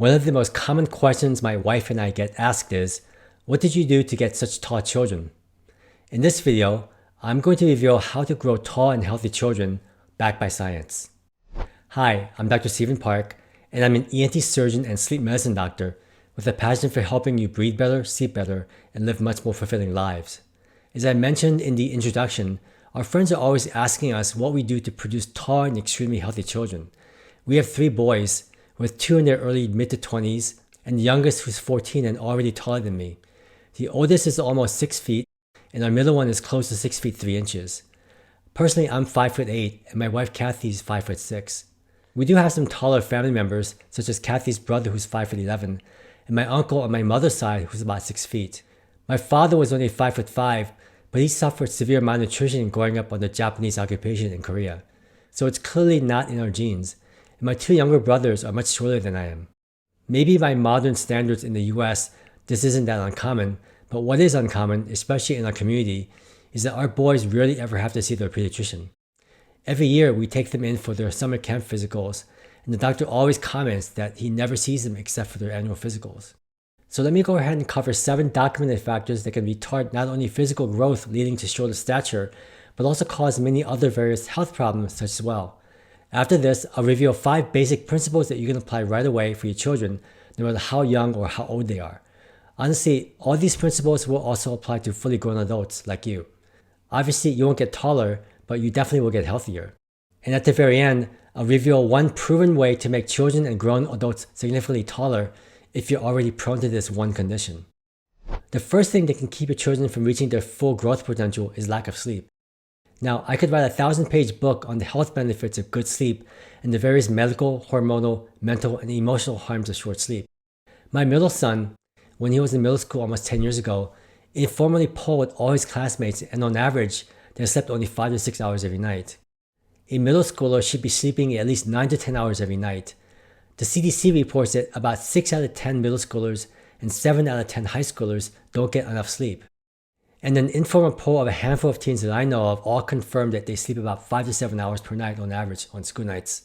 One of the most common questions my wife and I get asked is, what did you do to get such tall children? In this video, I'm going to reveal how to grow tall and healthy children backed by science. Hi, I'm Dr. Stephen Park, and I'm an ENT surgeon and sleep medicine doctor with a passion for helping you breathe better, sleep better, and live much more fulfilling lives. As I mentioned in the introduction, our friends are always asking us what we do to produce tall and extremely healthy children. We have 3 boys, with 2 in their early mid to 20s, and the youngest who's 14 and already taller than me. The oldest is almost 6 feet, and our middle one is close to 6 feet 3 inches. Personally, I'm 5'8", and my wife Kathy is 5'6". We do have some taller family members, such as Kathy's brother who's 5'11", and my uncle on my mother's side who's about 6 feet. My father was only 5'5", but he suffered severe malnutrition growing up under Japanese occupation in Korea. So it's clearly not in our genes, and my 2 younger brothers are much shorter than I am. Maybe by modern standards in the US, this isn't that uncommon, but what is uncommon, especially in our community, is that our boys rarely ever have to see their pediatrician. Every year, we take them in for their summer camp physicals, and the doctor always comments that he never sees them except for their annual physicals. So let me go ahead and cover 7 documented factors that can retard not only physical growth leading to shorter stature, but also cause many other various health problems such as well. After this, I'll reveal 5 basic principles that you can apply right away for your children, no matter how young or how old they are. Honestly, all these principles will also apply to fully grown adults like you. Obviously, you won't get taller, but you definitely will get healthier. And at the very end, I'll reveal one proven way to make children and grown adults significantly taller if you're already prone to this one condition. The first thing that can keep your children from reaching their full growth potential is lack of sleep. Now, I could write a 1,000-page book on the health benefits of good sleep and the various medical, hormonal, mental, and emotional harms of short sleep. My middle son, when he was in middle school almost 10 years ago, informally polled all his classmates, and on average, they slept only 5 to 6 hours every night. A middle schooler should be sleeping at least 9 to 10 hours every night. The CDC reports that about 6 out of 10 middle schoolers and 7 out of 10 high schoolers don't get enough sleep. And an informal poll of a handful of teens that I know of all confirmed that they sleep about 5 to 7 hours per night on average on school nights.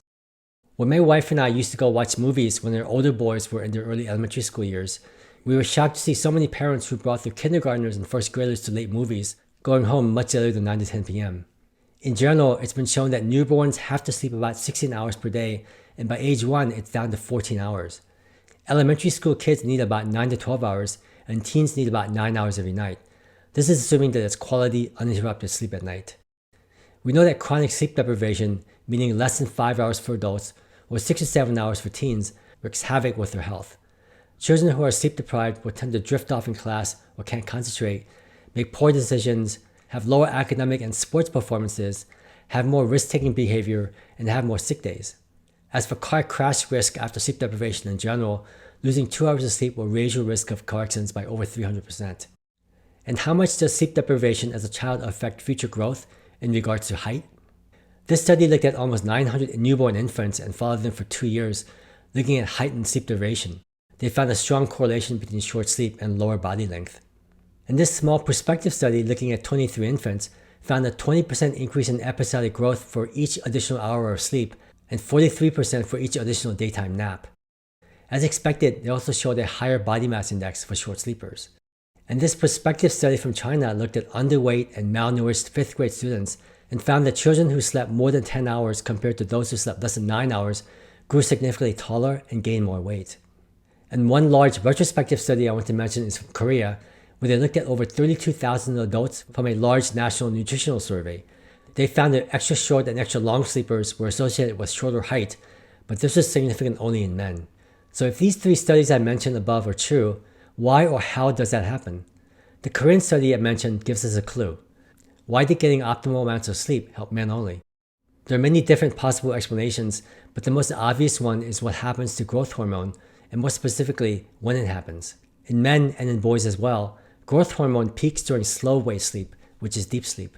When my wife and I used to go watch movies when our older boys were in their early elementary school years, we were shocked to see so many parents who brought their kindergartners and first graders to late movies, going home much later than 9 to 10 p.m. In general, it's been shown that newborns have to sleep about 16 hours per day, and by age 1, it's down to 14 hours. Elementary school kids need about 9 to 12 hours, and teens need about 9 hours every night. This is assuming that it's quality, uninterrupted sleep at night. We know that chronic sleep deprivation, meaning less than 5 hours for adults or 6 to 7 hours for teens, wreaks havoc with their health. Children who are sleep deprived will tend to drift off in class or can't concentrate, make poor decisions, have lower academic and sports performances, have more risk-taking behavior, and have more sick days. As for car crash risk after sleep deprivation in general, losing 2 hours of sleep will raise your risk of car accidents by over 300%. And how much does sleep deprivation as a child affect future growth in regards to height? This study looked at almost 900 newborn infants and followed them for 2 years, looking at height and sleep duration. They found a strong correlation between short sleep and lower body length. And this small prospective study looking at 23 infants found a 20% increase in episodic growth for each additional hour of sleep and 43% for each additional daytime nap. As expected, they also showed a higher body mass index for short sleepers. And this prospective study from China looked at underweight and malnourished 5th grade students and found that children who slept more than 10 hours compared to those who slept less than 9 hours grew significantly taller and gained more weight. And one large retrospective study I want to mention is from Korea, where they looked at over 32,000 adults from a large national nutritional survey. They found that extra short and extra long sleepers were associated with shorter height, but this was significant only in men. So if these 3 studies I mentioned above are true, why or how does that happen? The Korean study I mentioned gives us a clue. Why did getting optimal amounts of sleep help men only? There are many different possible explanations, but the most obvious one is what happens to growth hormone, and more specifically, when it happens. In men and in boys as well, growth hormone peaks during slow wave sleep, which is deep sleep.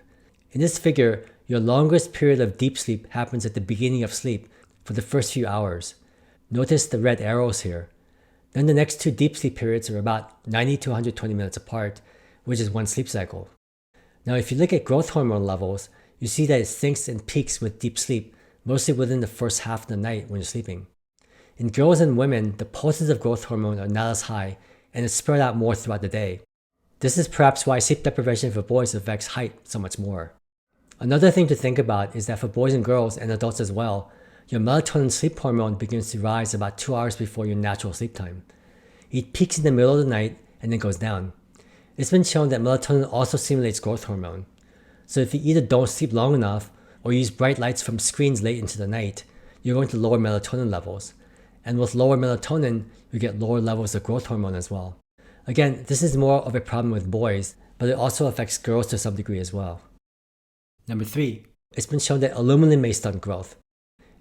In this figure, your longest period of deep sleep happens at the beginning of sleep for the first few hours. Notice the red arrows here. Then the next 2 deep sleep periods are about 90 to 120 minutes apart, which is one sleep cycle. Now, if you look at growth hormone levels, you see that it sinks and peaks with deep sleep, mostly within the first half of the night when you're sleeping. In girls and women, the pulses of growth hormone are not as high and it's spread out more throughout the day. This is perhaps why sleep deprivation for boys affects height so much more. Another thing to think about is that for boys and girls and adults as well, your melatonin sleep hormone begins to rise about 2 hours before your natural sleep time. It peaks in the middle of the night and then goes down. It's been shown that melatonin also stimulates growth hormone. So if you either don't sleep long enough or use bright lights from screens late into the night, you're going to lower melatonin levels. And with lower melatonin, you get lower levels of growth hormone as well. Again, this is more of a problem with boys, but it also affects girls to some degree as well. Number 3, it's been shown that aluminum may stunt growth.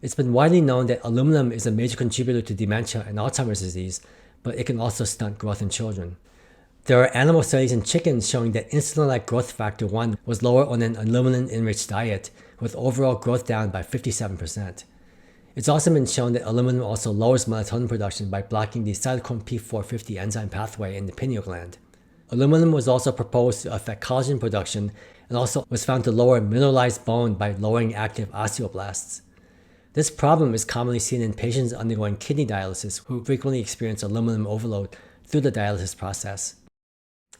It's been widely known that aluminum is a major contributor to dementia and Alzheimer's disease, but it can also stunt growth in children. There are animal studies in chickens showing that insulin-like growth factor 1 was lower on an aluminum-enriched diet, with overall growth down by 57%. It's also been shown that aluminum also lowers melatonin production by blocking the cytochrome P450 enzyme pathway in the pineal gland. Aluminum was also proposed to affect collagen production and also was found to lower mineralized bone by lowering active osteoblasts. This problem is commonly seen in patients undergoing kidney dialysis who frequently experience aluminum overload through the dialysis process.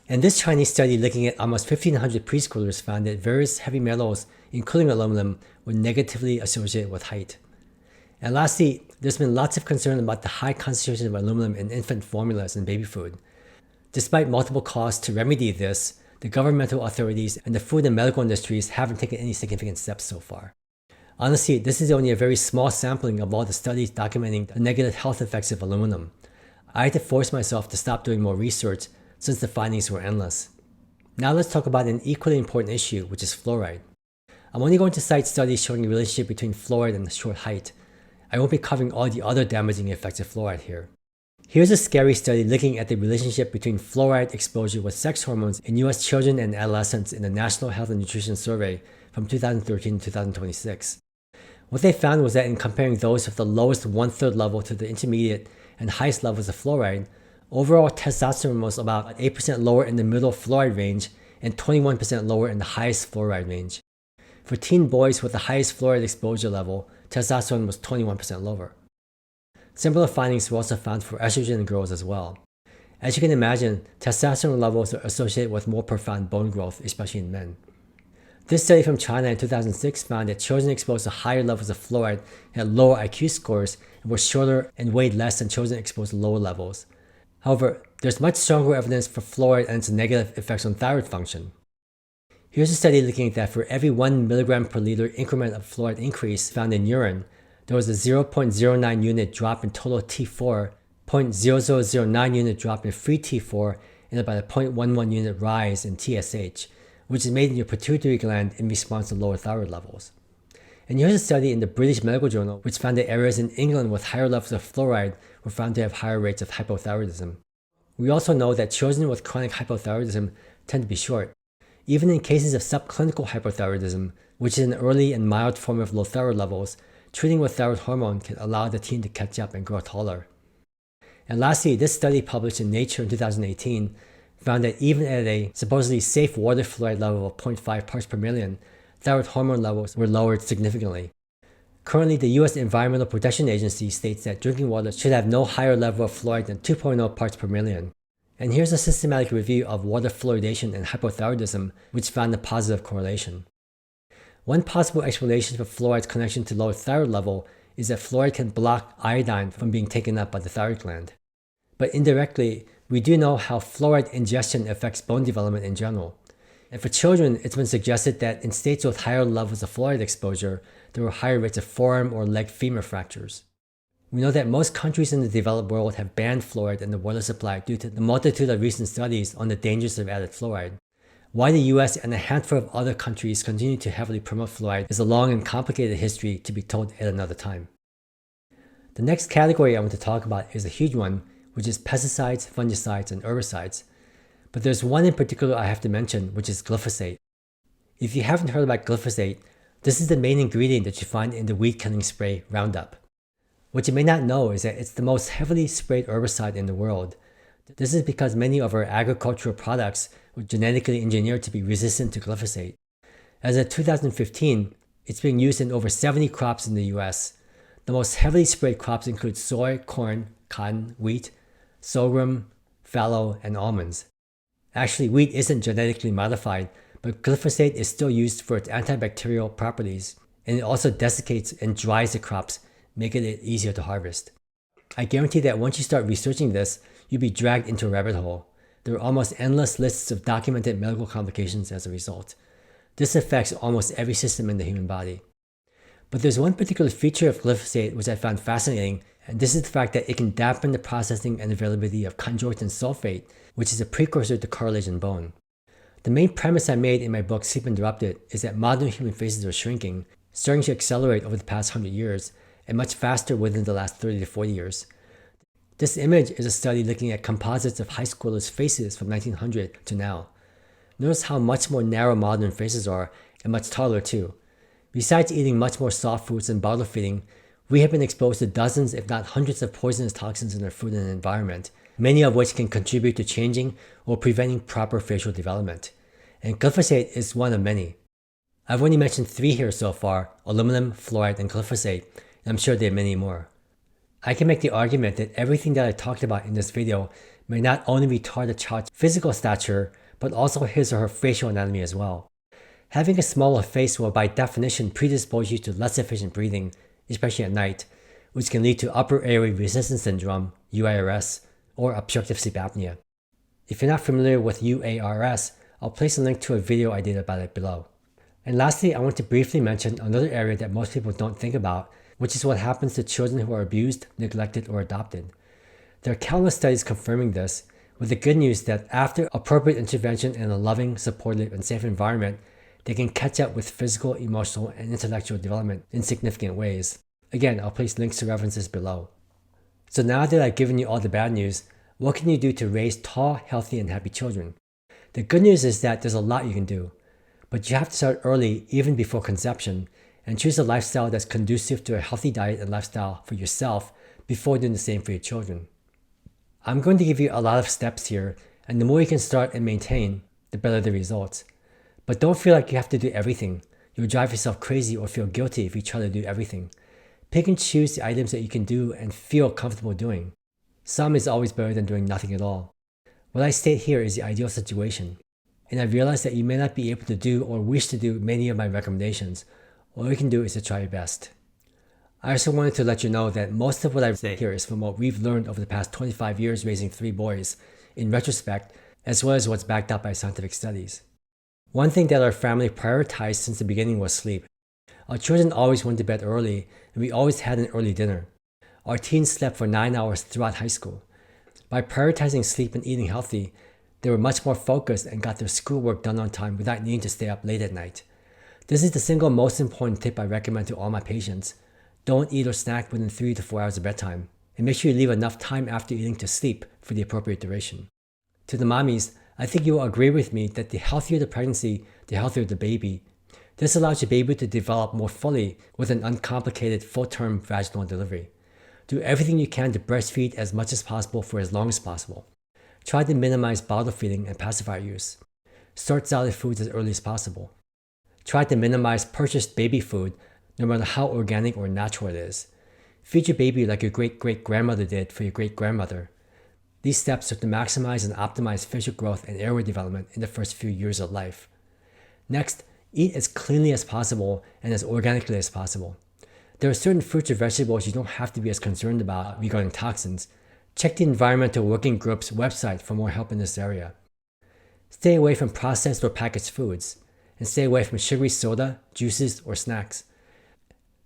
And this Chinese study looking at almost 1,500 preschoolers found that various heavy metals, including aluminum, were negatively associated with height. And lastly, there's been lots of concern about the high concentration of aluminum in infant formulas and baby food. Despite multiple calls to remedy this, the governmental authorities and the food and medical industries haven't taken any significant steps so far. Honestly, this is only a very small sampling of all the studies documenting the negative health effects of aluminum. I had to force myself to stop doing more research since the findings were endless. Now let's talk about an equally important issue, which is fluoride. I'm only going to cite studies showing the relationship between fluoride and short height. I won't be covering all the other damaging effects of fluoride here. Here's a scary study looking at the relationship between fluoride exposure with sex hormones in US children and adolescents in the National Health and Nutrition Survey from 2013 to 2026. What they found was that in comparing those with the lowest 1/3 level to the intermediate and highest levels of fluoride, overall testosterone was about 8% lower in the middle fluoride range and 21% lower in the highest fluoride range. For teen boys with the highest fluoride exposure level, testosterone was 21% lower. Similar findings were also found for estrogen in girls as well. As you can imagine, testosterone levels are associated with more profound bone growth, especially in men. This study from China in 2006 found that children exposed to higher levels of fluoride had lower IQ scores and were shorter and weighed less than children exposed to lower levels. However, there's much stronger evidence for fluoride and its negative effects on thyroid function. Here's a study looking at that for every 1 milligram per liter increment of fluoride increase found in urine, there was a 0.09 unit drop in total T4, 0.0009 unit drop in free T4, and about a 0.11 unit rise in TSH, which is made in your pituitary gland in response to lower thyroid levels. And here's a study in the British Medical Journal which found that areas in England with higher levels of fluoride were found to have higher rates of hypothyroidism. We also know that children with chronic hypothyroidism tend to be short. Even in cases of subclinical hypothyroidism, which is an early and mild form of low thyroid levels, treating with thyroid hormone can allow the teen to catch up and grow taller. And lastly, this study published in Nature in 2018 found that even at a supposedly safe water fluoride level of 0.5 parts per million, thyroid hormone levels were lowered significantly. Currently, the US Environmental Protection Agency states that drinking water should have no higher level of fluoride than 2.0 parts per million. And here's a systematic review of water fluoridation and hypothyroidism, which found a positive correlation. One possible explanation for fluoride's connection to lower thyroid level is that fluoride can block iodine from being taken up by the thyroid gland. But indirectly, we do know how fluoride ingestion affects bone development in general. And for children, it's been suggested that in states with higher levels of fluoride exposure, there were higher rates of forearm or leg femur fractures. We know that most countries in the developed world have banned fluoride in the water supply due to the multitude of recent studies on the dangers of added fluoride. Why the US and a handful of other countries continue to heavily promote fluoride is a long and complicated history to be told at another time. The next category I want to talk about is a huge one, which is pesticides, fungicides, and herbicides. But there's one in particular I have to mention, which is glyphosate. If you haven't heard about glyphosate, this is the main ingredient that you find in the weed killing spray Roundup. What you may not know is that it's the most heavily sprayed herbicide in the world. This is because many of our agricultural products were genetically engineered to be resistant to glyphosate. As of 2015, it's being used in over 70 crops in the US. The most heavily sprayed crops include soy, corn, cotton, wheat, sorghum, fallow, and almonds. Actually, wheat isn't genetically modified, but glyphosate is still used for its antibacterial properties, and it also desiccates and dries the crops, making it easier to harvest. I guarantee that once you start researching this, you'll be dragged into a rabbit hole. There are almost endless lists of documented medical complications as a result. This affects almost every system in the human body. But there's one particular feature of glyphosate which I found fascinating, and this is the fact that it can dampen the processing and availability of chondroitin sulfate, which is a precursor to cartilage and bone. The main premise I made in my book Sleep Interrupted is that modern human faces are shrinking, starting to accelerate over the past 100 years, and much faster within the last 30 to 40 years. This image is a study looking at composites of high schoolers' faces from 1900 to now. Notice how much more narrow modern faces are, and much taller too. Besides eating much more soft foods and bottle feeding, we have been exposed to dozens if not hundreds of poisonous toxins in our food and environment, many of which can contribute to changing or preventing proper facial development. And glyphosate is one of many. I've only mentioned 3 here so far: aluminum, fluoride, and glyphosate, and I'm sure there are many more. I can make the argument that everything that I talked about in this video may not only retard a child's physical stature, but also his or her facial anatomy as well. Having a smaller face will by definition predispose you to less efficient breathing, especially at night, which can lead to upper airway resistance syndrome, UARS, or obstructive sleep apnea. If you're not familiar with UARS, I'll place a link to a video I did about it below. And lastly, I want to briefly mention another area that most people don't think about, which is what happens to children who are abused, neglected, or adopted. There are countless studies confirming this, with the good news that after appropriate intervention in a loving, supportive, and safe environment, they can catch up with physical, emotional, and intellectual development in significant ways. Again, I'll place links to references below. So now that I've given you all the bad news, what can you do to raise tall, healthy, and happy children? The good news is that there's a lot you can do, but you have to start early, even before conception, and choose a lifestyle that's conducive to a healthy diet and lifestyle for yourself before doing the same for your children. I'm going to give you a lot of steps here, and the more you can start and maintain, the better the results. But don't feel like you have to do everything. You'll drive yourself crazy or feel guilty if you try to do everything. Pick and choose the items that you can do and feel comfortable doing. Some is always better than doing nothing at all. What I state here is the ideal situation, and I realize that you may not be able to do or wish to do many of my recommendations. All you can do is to try your best. I also wanted to let you know that most of what I say here is from what we've learned over the past 25 years raising 3 boys, in retrospect, as well as what's backed up by scientific studies. One thing that our family prioritized since the beginning was sleep. Our children always went to bed early, and we always had an early dinner. Our teens slept for 9 hours throughout high school. By prioritizing sleep and eating healthy, they were much more focused and got their schoolwork done on time without needing to stay up late at night. This is the single most important tip I recommend to all my patients. Don't eat or snack within 3 to 4 hours of bedtime, and make sure you leave enough time after eating to sleep for the appropriate duration. To the mommies, I think you will agree with me that the healthier the pregnancy, the healthier the baby. This allows your baby to develop more fully with an uncomplicated full-term vaginal delivery. Do everything you can to breastfeed as much as possible for as long as possible. Try to minimize bottle feeding and pacifier use. Start solid foods as early as possible. Try to minimize purchased baby food, no matter how organic or natural it is. Feed your baby like your great-great-grandmother did for your great-grandmother. These steps are to maximize and optimize facial growth and airway development in the first few years of life. Next, eat as cleanly as possible and as organically as possible. There are certain fruits or vegetables you don't have to be as concerned about regarding toxins. Check the Environmental Working Group's website for more help in this area. Stay away from processed or packaged foods, and stay away from sugary soda, juices, or snacks.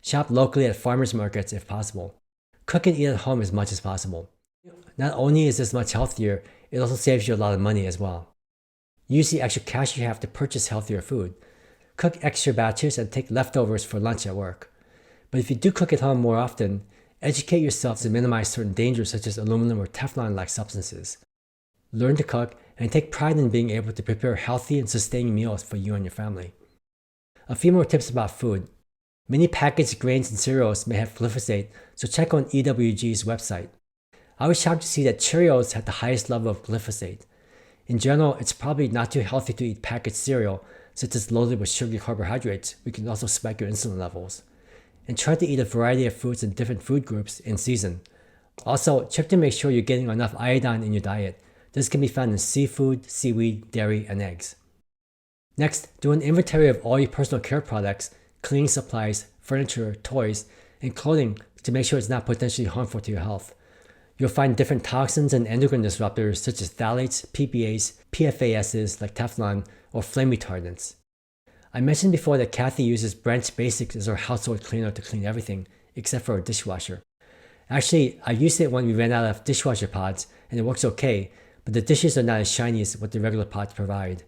Shop locally at farmers markets if possible. Cook and eat at home as much as possible. Not only is this much healthier, it also saves you a lot of money as well. Use the extra cash you have to purchase healthier food. Cook extra batches and take leftovers for lunch at work. But if you do cook at home more often, educate yourself to minimize certain dangers such as aluminum or Teflon-like substances. Learn to cook and take pride in being able to prepare healthy and sustaining meals for you and your family. A few more tips about food. Many packaged grains and cereals may have glyphosate, so check on EWG's website. I was shocked to see that Cheerios had the highest level of glyphosate. In general, it's probably not too healthy to eat packaged cereal, since it's loaded with sugary carbohydrates, which can also spike your insulin levels. and try to eat a variety of fruits and different food groups in season. Also, check to make sure you're getting enough iodine in your diet. This can be found in seafood, seaweed, dairy, and eggs. Next, do an inventory of all your personal care products, cleaning supplies, furniture, toys, and clothing to make sure it's not potentially harmful to your health. You'll find different toxins and endocrine disruptors such as phthalates, PPAs, PFASs like Teflon, or flame retardants. I mentioned before that Kathy uses Branch Basics as her household cleaner to clean everything, except for her dishwasher. Actually, I used it when we ran out of dishwasher pods, and it works okay, but the dishes are not as shiny as what the regular pods provide.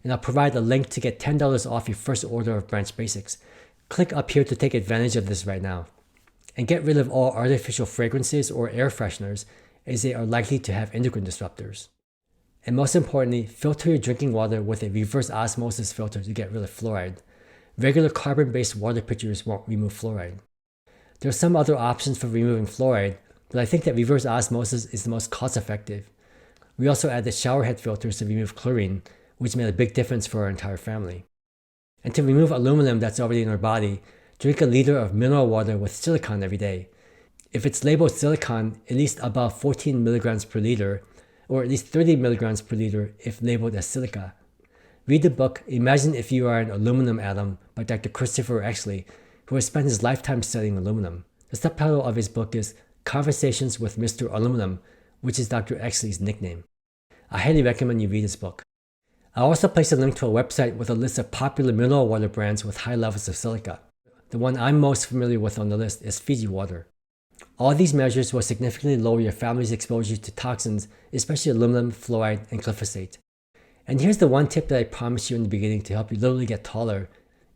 And I'll provide a link to get $10 off your first order of Branch Basics. Click up here to take advantage of this right now. And get rid of all artificial fragrances or air fresheners, as they are likely to have endocrine disruptors. And most importantly, filter your drinking water with a reverse osmosis filter to get rid of fluoride. Regular carbon-based water pitchers won't remove fluoride. There are some other options for removing fluoride, but I think that reverse osmosis is the most cost-effective. We also added showerhead filters to remove chlorine, which made a big difference for our entire family. And to remove aluminum that's already in our body, drink a liter of mineral water with silicone every day. If it's labeled silicone, at least above 14 milligrams per liter, or at least 30 milligrams per liter if labeled as silica. Read the book Imagine If You Are an Aluminum Atom by Dr. Christopher Exley, who has spent his lifetime studying aluminum. The subtitle of his book is Conversations with Mr. Aluminum, which is Dr. Exley's nickname. I highly recommend you read his book. I also placed a link to a website with a list of popular mineral water brands with high levels of silica. The one I'm most familiar with on the list is Fiji water. All these measures will significantly lower your family's exposure to toxins, especially aluminum, fluoride, and glyphosate. And here's the one tip that I promised you in the beginning to help you literally get taller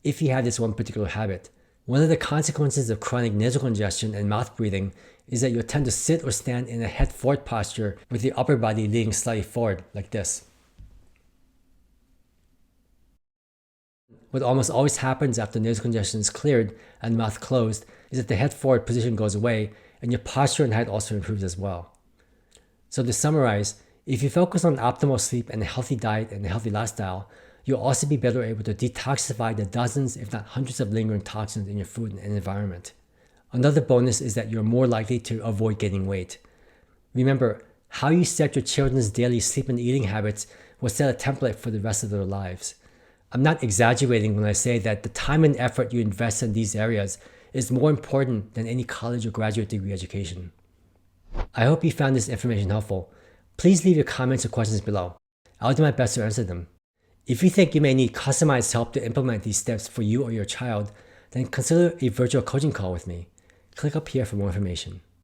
if you have this one particular habit. One of the consequences of chronic nasal congestion and mouth breathing is that you'll tend to sit or stand in a head forward posture with your upper body leaning slightly forward, like this. What almost always happens after nasal congestion is cleared and mouth closed is that the head forward position goes away and your posture and height also improves as well. So to summarize, if you focus on optimal sleep and a healthy diet and a healthy lifestyle, you'll also be better able to detoxify the dozens, if not hundreds of lingering toxins in your food and environment. Another bonus is that you're more likely to avoid gaining weight. Remember, how you set your children's daily sleep and eating habits will set a template for the rest of their lives. I'm not exaggerating when I say that the time and effort you invest in these areas is more important than any college or graduate degree education. I hope you found this information helpful. Please leave your comments or questions below. I'll do my best to answer them. If you think you may need customized help to implement these steps for you or your child, then consider a virtual coaching call with me. Click up here for more information.